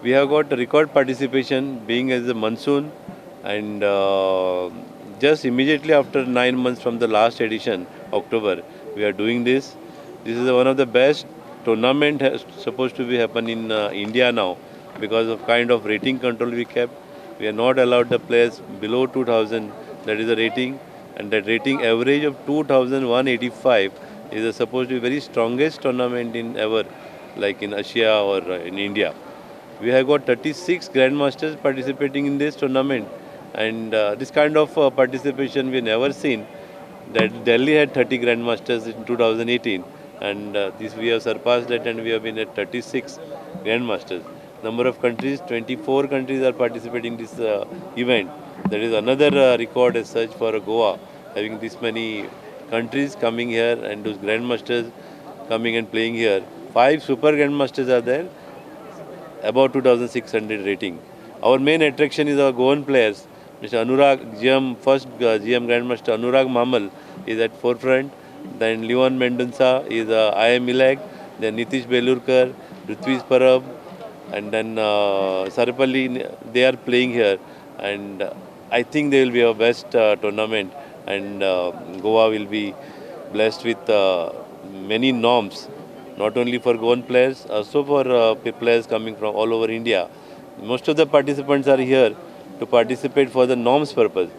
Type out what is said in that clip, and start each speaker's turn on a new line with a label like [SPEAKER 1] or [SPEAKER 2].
[SPEAKER 1] We have got record participation being as the monsoon and just immediately after 9 months from the last edition, October, we are doing this. This is one of the best tournament supposed to be happen in India now because of kind of rating control we kept. We are not allowed the players below 2000, that is the rating, and that rating average of 2185 is supposed to be very strongest tournament in ever, like in Asia or in India. We have got 36 grandmasters participating in this tournament, and this kind of participation we never seen. That Delhi had 30 grandmasters in 2018, and this we have surpassed that, and we have been at 36 grandmasters. Number of countries, 24 countries are participating in this event. That is another record as such for Goa, having this many countries coming here and those grandmasters coming and playing here. 5 super grandmasters are there, about 2600 rating. Our main attraction is our Goan players. Mr. Anurag, GM, first GM Grandmaster Anurag Mamal is at forefront. Then Leon Mendonça is IM Ilag. Then Nitish Belurkar, Ritviz Parab, and then Sarpalli, they are playing here. And I think they will be our best tournament. And Goa will be blessed with many norms, not only for Goan players, also for players coming from all over India. Most of the participants are here to participate for the norms purpose.